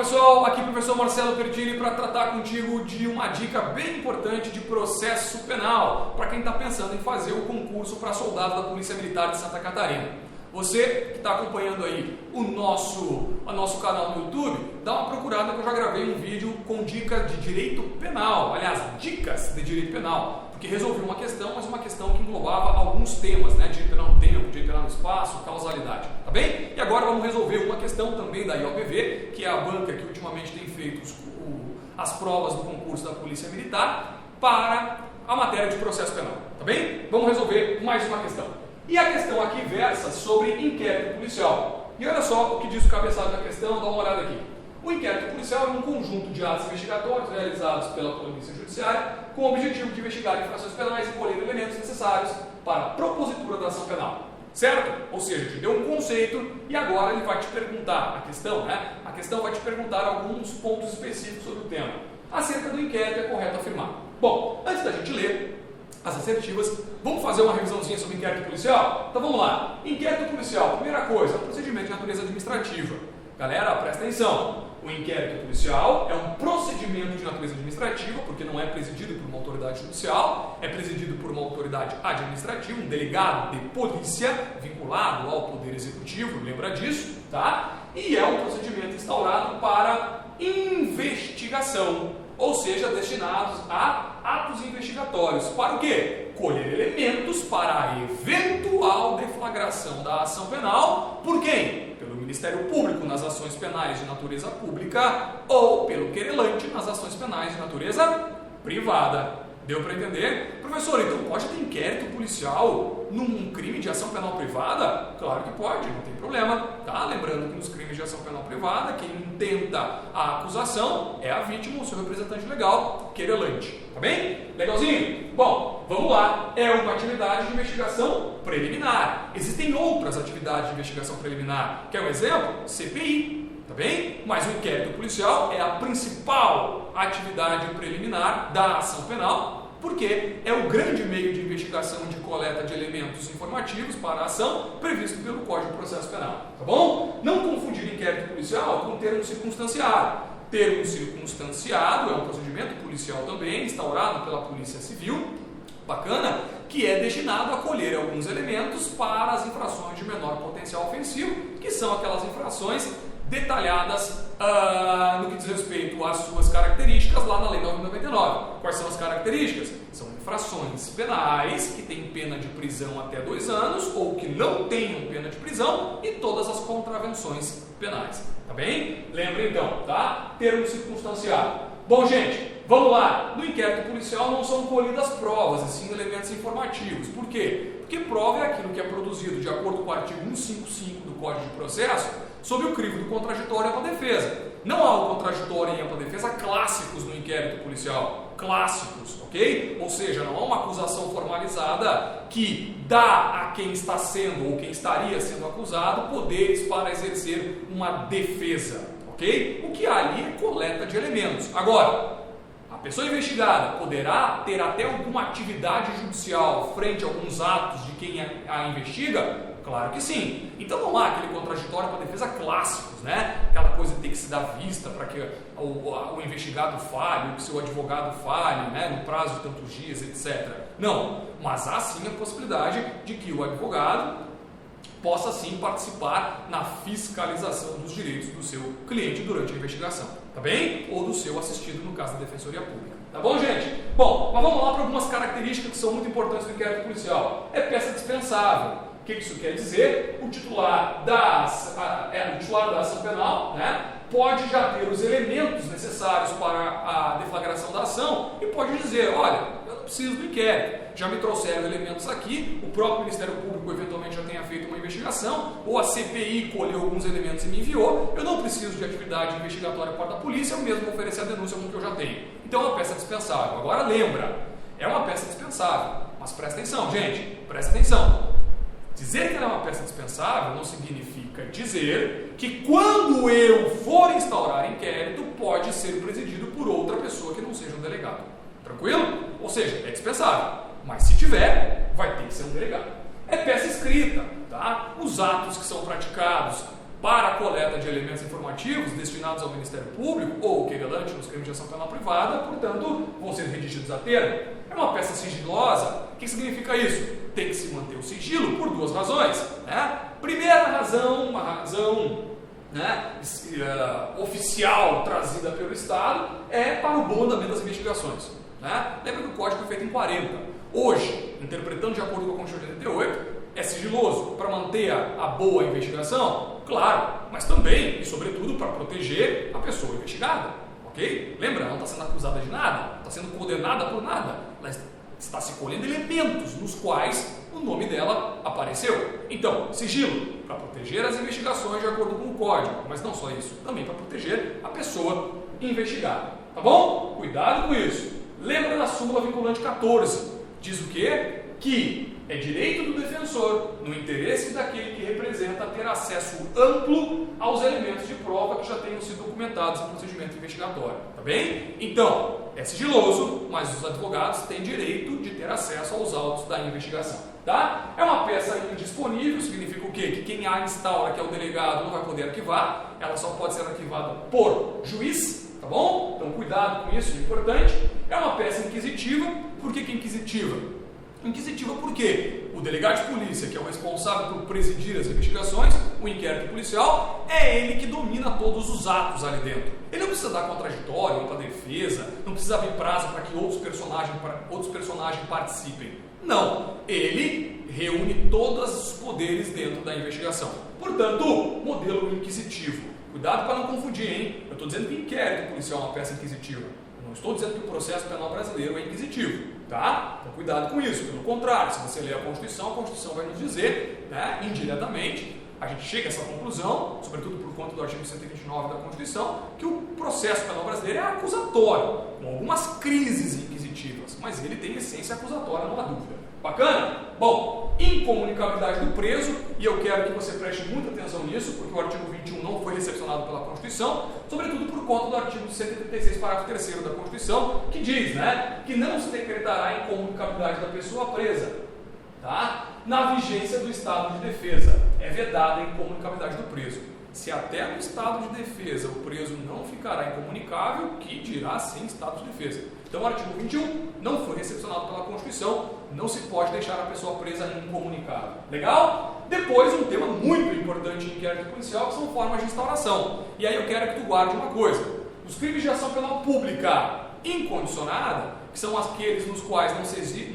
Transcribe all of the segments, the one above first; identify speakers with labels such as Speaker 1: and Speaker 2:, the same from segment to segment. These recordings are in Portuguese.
Speaker 1: pessoal, aqui é o professor Marcelo Pertini para tratar contigo de uma dica bem importante de processo penal para quem está pensando em fazer o concurso para soldado da Polícia Militar de Santa Catarina. Você que está acompanhando aí o nosso canal no YouTube, dá uma procurada que eu já gravei um vídeo com dicas de direito penal, aliás, dicas de direito penal, porque resolvi uma questão, mas uma questão que englobava alguns temas, né? Direito penal no tempo, direito penal no espaço, causalidade, tá bem? E agora vamos resolver uma questão também da IOPV, que é a banca que ultimamente tem feito as provas do concurso da Polícia Militar para a matéria de processo penal, tá bem? Vamos resolver mais uma questão. E a questão aqui versa sobre inquérito policial. E olha só o que diz o cabeçalho da questão, dá uma olhada aqui. O inquérito policial é um conjunto de atos investigatórios realizados pela Polícia Judiciária com o objetivo de investigar infrações penais e colher elementos necessários para a propositura da ação penal. Certo? Ou seja, te deu um conceito e agora ele vai te perguntar, a questão vai te perguntar alguns pontos específicos sobre o tema. Acerca do inquérito é correto afirmar. Bom, antes da gente ler as assertivas, vamos fazer uma revisãozinha sobre inquérito policial? Então vamos lá. Inquérito policial, primeira coisa, procedimento de natureza administrativa. Galera, presta atenção. O inquérito policial é um procedimento de natureza administrativa, porque não é presidido por uma autoridade judicial, é presidido por uma autoridade administrativa, um delegado de polícia vinculado ao Poder Executivo, lembra disso, tá? E é um procedimento instaurado para investigação, ou seja, destinados a atos investigatórios. Para o quê? Colher elementos para a eventual deflagração da ação penal por quem? Pelo Ministério Público nas ações penais de natureza pública ou pelo querelante nas ações penais de natureza privada. Deu para entender? Professor, então pode ter inquérito policial num crime de ação penal privada? Claro que pode, não tem problema. Tá? Lembrando que nos crimes de ação penal privada, quem intenta a acusação é a vítima ou seu representante legal, querelante. Tá bem? Legalzinho? Bom, vamos lá. É uma atividade de investigação preliminar. Existem outras atividades de investigação preliminar. Quer um exemplo? CPI. Tá bem? Mas o inquérito policial é a principal atividade preliminar da ação penal, porque é o grande meio de investigação de coleta de elementos informativos para a ação previsto pelo Código de Processo Penal. Tá bom? Não confundir inquérito policial com termo circunstanciado. Termo circunstanciado é um procedimento policial também, instaurado pela Polícia Civil, bacana, que é destinado a colher alguns elementos para as infrações de menor potencial ofensivo, que são aquelas infrações detalhadas no que diz respeito às suas características lá na Lei 9.099. Quais são as características? São infrações penais que têm pena de prisão até 2 anos ou que não tenham pena de prisão e todas as contravenções penais. Tá bem? Lembra então, tá? Termo circunstanciado. Bom, gente, vamos lá. No inquérito policial não são colhidas provas, e sim elementos informativos. Por quê? Porque prova é aquilo que é produzido de acordo com o artigo 155 do Código de Processo sob o crivo do contraditório e ampla defesa. Não há o contraditório e ampla defesa clássicos no inquérito policial. Clássicos, ok? Ou seja, não há uma acusação formalizada que dá a quem está sendo ou quem estaria sendo acusado poderes para exercer uma defesa, ok? O que há ali é coleta de elementos. Agora, a pessoa investigada poderá ter até alguma atividade judicial frente a alguns atos de quem a investiga? Claro que sim. Então não há aquele contraditório para defesa clássicos, né? Aquela coisa de ter que se dar vista para que o investigado fale, ou que seu advogado fale, né? No prazo de tantos dias, etc. Não, mas há sim a possibilidade de que o advogado possa sim participar na fiscalização dos direitos do seu cliente durante a investigação, tá bem? Ou do seu assistido no caso da Defensoria Pública. Tá bom, gente? Bom, mas vamos lá para algumas características que são muito importantes do inquérito policial. É peça dispensável. O que isso quer dizer? O titular da ação penal, né, pode já ter os elementos necessários para a deflagração da ação e pode dizer, olha, eu não preciso do inquérito, já me trouxeram elementos aqui, o próprio Ministério Público eventualmente já tenha feito uma investigação, ou a CPI colheu alguns elementos e me enviou, eu não preciso de atividade investigatória por parte da polícia, eu mesmo vou oferecer a denúncia com o que eu já tenho. Então é uma peça dispensável. Agora lembra, é uma peça dispensável, mas presta atenção, gente, presta atenção. Dizer que ela é uma peça dispensável não significa dizer que quando eu for instaurar inquérito pode ser presidido por outra pessoa que não seja um delegado. Tranquilo? Ou seja, é dispensável, mas se tiver, vai ter que ser um delegado. É peça escrita, tá? Os atos que são praticados para a coleta de elementos informativos destinados ao Ministério Público ou querelante nos crimes de ação penal privada, portanto, vão ser redigidos a termo. É uma peça sigilosa. O que significa isso? Tem que se manter o sigilo por duas razões, né? Primeira razão, uma razão, né, oficial trazida pelo Estado, é para o bom andamento das investigações, né? Lembra que o Código foi feito em 40. Hoje, interpretando de acordo com a Constituição de 88, é sigiloso para manter a boa investigação? Claro, mas também e sobretudo para proteger a pessoa investigada, ok? Lembra, ela não está sendo acusada de nada, não está sendo condenada por nada, ela está se colhendo elementos nos quais o nome dela apareceu. Então, sigilo para proteger as investigações de acordo com o Código, mas não só isso, também para proteger a pessoa investigada, tá bom? Cuidado com isso. Lembra da súmula vinculante 14, diz o quê? Que é direito do defensor, no interesse daquele que representa, ter acesso amplo aos elementos de prova que já tenham sido documentados em procedimento investigatório, tá bem? Então, é sigiloso, mas os advogados têm direito de ter acesso aos autos da investigação, tá? É uma peça indisponível, significa o quê? Que quem a instaura, que é o delegado, não vai poder arquivar, ela só pode ser arquivada por juiz, tá bom? Então, cuidado com isso, é importante. É uma peça inquisitiva. Por que inquisitiva? Inquisitiva porque o delegado de polícia, que é o responsável por presidir as investigações, o inquérito policial, é ele que domina todos os atos ali dentro. Ele não precisa dar contraditório para a defesa, não precisa abrir prazo para que outros personagens participem. Não, ele reúne todos os poderes dentro da investigação. Portanto, modelo inquisitivo. Cuidado para não confundir, hein? Eu estou dizendo que inquérito policial é uma peça inquisitiva. Eu não estou dizendo que o processo penal brasileiro é inquisitivo, tá? Então cuidado com isso. Pelo contrário, se você ler a Constituição vai nos dizer, né, indiretamente, a gente chega a essa conclusão, sobretudo por conta do artigo 129 da Constituição, que o processo penal brasileiro é acusatório, com algumas crises inquisitivas, mas ele tem essência acusatória, não há dúvida. Bacana? Bom, incomunicabilidade do preso, e eu quero que você preste muita atenção nisso, porque o artigo 21 não foi recepcionado pela Constituição, sobretudo por conta do artigo 136, parágrafo 3º da Constituição, que diz, né, que não se decretará incomunicabilidade da pessoa presa, tá? Na vigência do estado de defesa. É vedada a incomunicabilidade do preso. Se até no estado de defesa o preso não ficará incomunicável, que dirá sem estado de defesa. Então o artigo 21 não foi recepcionado pela Constituição, não se pode deixar a pessoa presa incomunicável. Legal? Depois, um tema muito importante em inquérito policial, que são formas de instauração. E aí eu quero que tu guarde uma coisa. Os crimes de ação penal pública incondicionada, que são aqueles nos quais não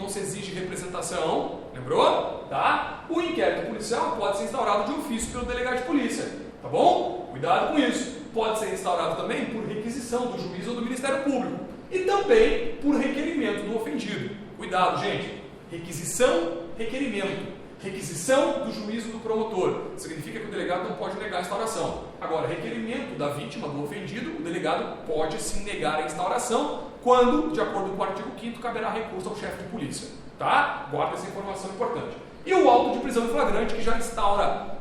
Speaker 1: se exige representação, lembrou? Tá? O inquérito policial pode ser instaurado de ofício pelo delegado de polícia, tá bom? Cuidado com isso. Pode ser instaurado também por requisição do juiz ou do Ministério Público e também por requerimento do ofendido. Cuidado, gente. Requisição, requerimento. Requisição do juiz ou do promotor significa que o delegado não pode negar a instauração. Agora, requerimento da vítima, do ofendido, o delegado pode sim negar a instauração quando, de acordo com o artigo 5º, caberá recurso ao chefe de polícia. Tá? Guarda essa informação importante. E o auto de prisão em flagrante, que já instaura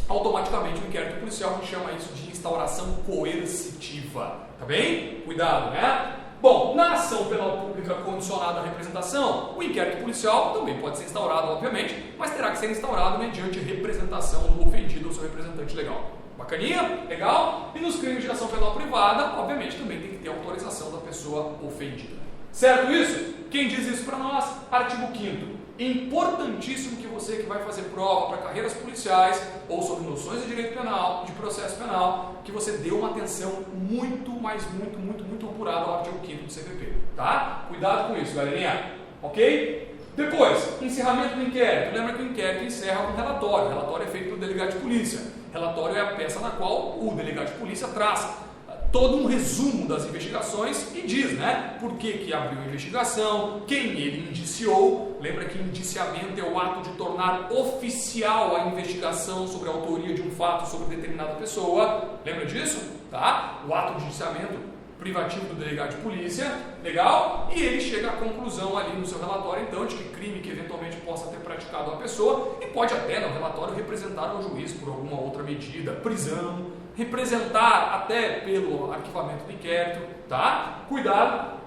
Speaker 1: automaticamente o inquérito policial, que chama isso de instauração coercitiva. Tá bem? Cuidado, né? Bom, na ação penal pública condicionada à representação, o inquérito policial também pode ser instaurado, obviamente, mas terá que ser instaurado mediante representação do ofendido ou seu representante legal. Bacaninha? Legal? E nos crimes de ação penal privada, obviamente, também tem que ter autorização da pessoa ofendida. Certo isso? Quem diz isso para nós? Artigo 5º. Importantíssimo que você que vai fazer prova para carreiras policiais ou sobre noções de direito penal, de processo penal, que você dê uma atenção muito apurada ao artigo 5º do CPP, tá? Cuidado com isso, galerinha, ok? Depois, encerramento do inquérito. Lembra que o inquérito encerra com relatório. O relatório é feito pelo delegado de polícia. Relatório é a peça na qual o delegado de polícia traz todo um resumo das investigações e diz, né, por que abriu a investigação, quem ele indiciou. Lembra que indiciamento é o ato de tornar oficial a investigação sobre a autoria de um fato sobre determinada pessoa. Lembra disso? Tá? O ato de indiciamento privativo do delegado de polícia, legal? E ele chega à conclusão ali no seu relatório, então, de que crime que eventualmente possa ter praticado a pessoa, e pode até, no relatório, representar o juiz por alguma outra medida, prisão, representar até pelo arquivamento do inquérito, tá? Cuidado,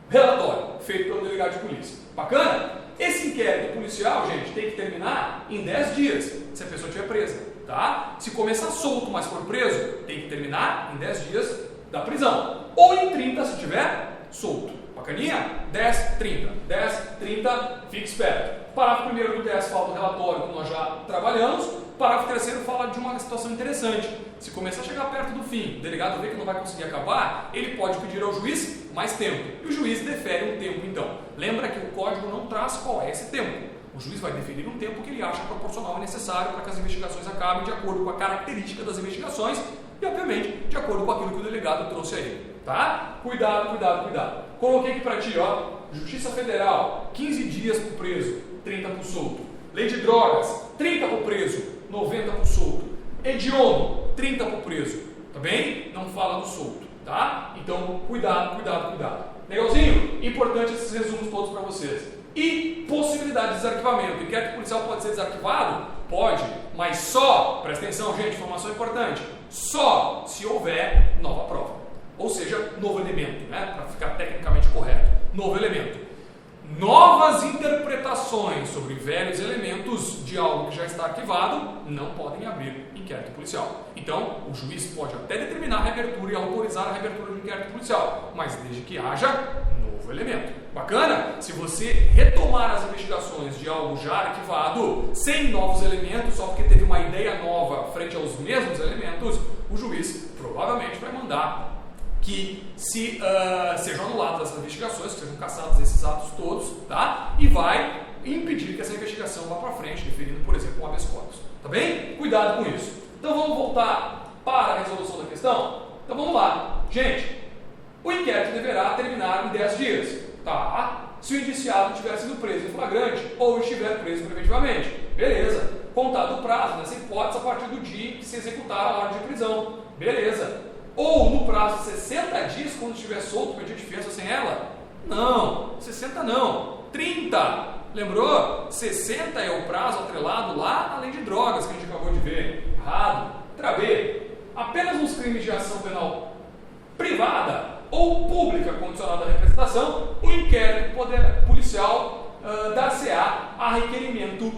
Speaker 1: relatório, feito pelo delegado de polícia. Bacana? Esse inquérito policial, gente, tem que terminar em 10 dias, se a pessoa estiver presa. tá? Se começar solto, mas for preso, tem que terminar em 10 dias da prisão. Ou em 30 se tiver solto. Bacaninha? 10, 30. 10, 30, fique esperto. Parágrafo 1º do 10 fala do relatório, como nós já trabalhamos. Parágrafo 3º fala de uma situação interessante. Se começar a chegar perto do fim, o delegado vê que não vai conseguir acabar, ele pode pedir ao juiz mais tempo. E o juiz defere um tempo, então. Lembra que o código não traz qual é esse tempo. O juiz vai definir um tempo que ele acha proporcional e necessário para que as investigações acabem de acordo com a característica das investigações e, obviamente, de acordo com aquilo que o delegado trouxe aí. Tá? Cuidado, cuidado, cuidado. Coloquei aqui para ti, ó. Justiça Federal, 15 dias para o preso, 30 para o solto. Lei de drogas, 30 para o preso, 90 para o solto. Hediondo, 30 para o preso. Tá bem? Não fala do solto, tá? Então, cuidado, cuidado, cuidado. Legalzinho? Importante esses resumos todos para vocês. E possibilidade de desarquivamento. O inquérito policial pode ser desarquivado? Pode, mas só, presta atenção, gente, informação importante, só se houver nova prova. Ou seja, novo elemento, né? Para ficar tecnicamente correto. Novo elemento. Novas interpretações sobre velhos elementos de algo que já está arquivado não podem abrir inquérito policial. Então, o juiz pode até determinar a reabertura e autorizar a reabertura do inquérito policial, mas desde que haja novo elemento. Bacana? Se você retomar as investigações de algo já arquivado, sem novos elementos, só porque teve uma ideia nova frente aos mesmos elementos, o juiz provavelmente vai mandar que sejam anuladas as investigações, que sejam cassados esses atos todos, tá? E vai impedir que essa investigação vá para frente, deferindo, por exemplo, um habeas corpus. Tá bem? Cuidado com isso. Então vamos voltar para a resolução da questão? Então vamos lá. Gente, o inquérito deverá terminar em 10 dias, tá? Se o indiciado tiver sido preso em flagrante ou estiver preso preventivamente. Beleza. Contado o prazo, nessa hipótese, a partir do dia em que se executar a ordem de prisão. Beleza. Ou no prazo de 60 dias, quando estiver solto, pedir defesa sem ela? Não, 60 não, 30. Lembrou? 60 é o prazo atrelado lá na lei de drogas que a gente acabou de ver. Errado. Letra B. Apenas nos crimes de ação penal privada ou pública condicionada à representação, o inquérito policial dar-se-á a requerimento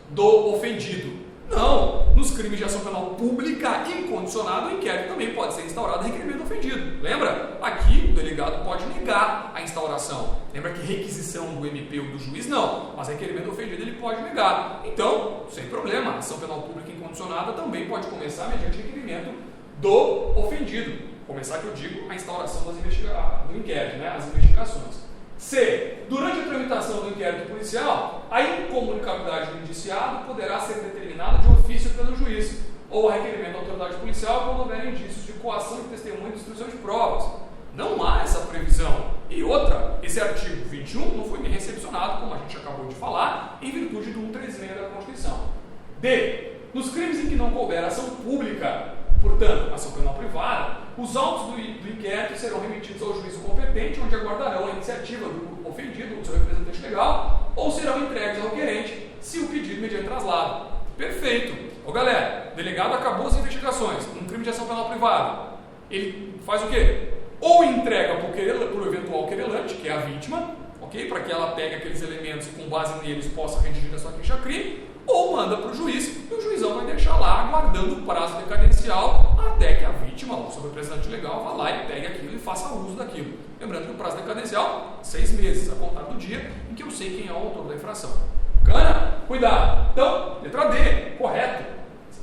Speaker 1: do ofendido. Não, nos crimes de ação penal pública incondicionada, o inquérito também pode ser instaurado a requerimento do ofendido. Lembra? Aqui o delegado pode negar a instauração. Lembra que requisição do MP ou do juiz não, mas requerimento do ofendido ele pode negar. Então, sem problema, a ação penal pública incondicionada também pode começar mediante requerimento do ofendido. Começar que eu digo a instauração do inquérito, né? As investigações. C. Durante a tramitação do inquérito policial, a incomunicabilidade do indiciado poderá ser determinada de ofício pelo juiz, ou a requerimento da autoridade policial quando houver indícios de coação de testemunho e destruição de provas. Não há essa previsão. E outra, esse artigo 21 não foi nem recepcionado, como a gente acabou de falar, em virtude do 136 da Constituição. D. Nos crimes em que não couber ação pública, portanto, ação penal privada, os autos do inquérito serão remetidos ao juízo competente, onde aguardarão a iniciativa do ofendido, do seu representante legal, ou serão entregues ao requerente, se o pedido mediante traslado. Perfeito. Ô galera, o delegado acabou as investigações num crime de ação penal privada. Ele faz o quê? Ou entrega para o eventual querelante, que é a vítima, ok? Para que ela pegue aqueles elementos e com base neles possa redigir a sua queixa-crime, ou manda para o juiz e o juizão vai deixar lá aguardando o prazo decadencial até que a vítima ou o seu representante legal vá lá e pegue aquilo e faça uso daquilo. Lembrando que o prazo decadencial, 6 meses a contar do dia em que eu sei quem é o autor da infração. Bacana? Cuidado. Então, letra D, correto.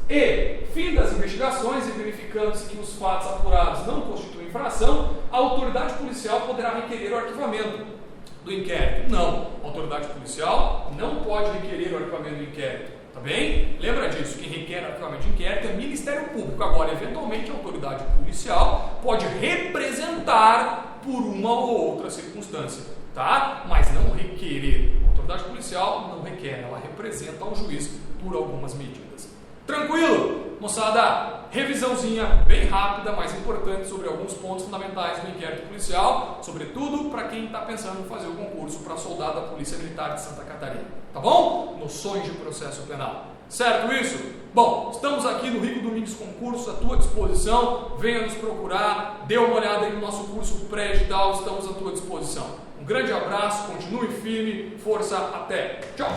Speaker 1: E, fim das investigações e verificando-se que os fatos apurados não constituem infração, a autoridade policial poderá requerer o arquivamento do inquérito. Não, a autoridade policial não pode requerer o arquivamento do inquérito, tá bem? Lembra disso, quem requer o arquivamento de inquérito é o Ministério Público. Agora, eventualmente, a autoridade policial pode representar por uma ou outra circunstância, tá? Mas não requerer. A autoridade policial não requer, ela representa ao juiz por algumas medidas. Tranquilo? Moçada, revisãozinha bem rápida, mas importante sobre alguns pontos fundamentais do inquérito policial, sobretudo para quem está pensando em fazer o concurso para soldado da Polícia Militar de Santa Catarina. Tá bom? Noções de processo penal. Certo isso? Bom, estamos aqui no Rico Domingues Concursos à tua disposição. Venha nos procurar, dê uma olhada aí no nosso curso pré-edital, estamos à tua disposição. Um grande abraço, continue firme, força, até. Tchau!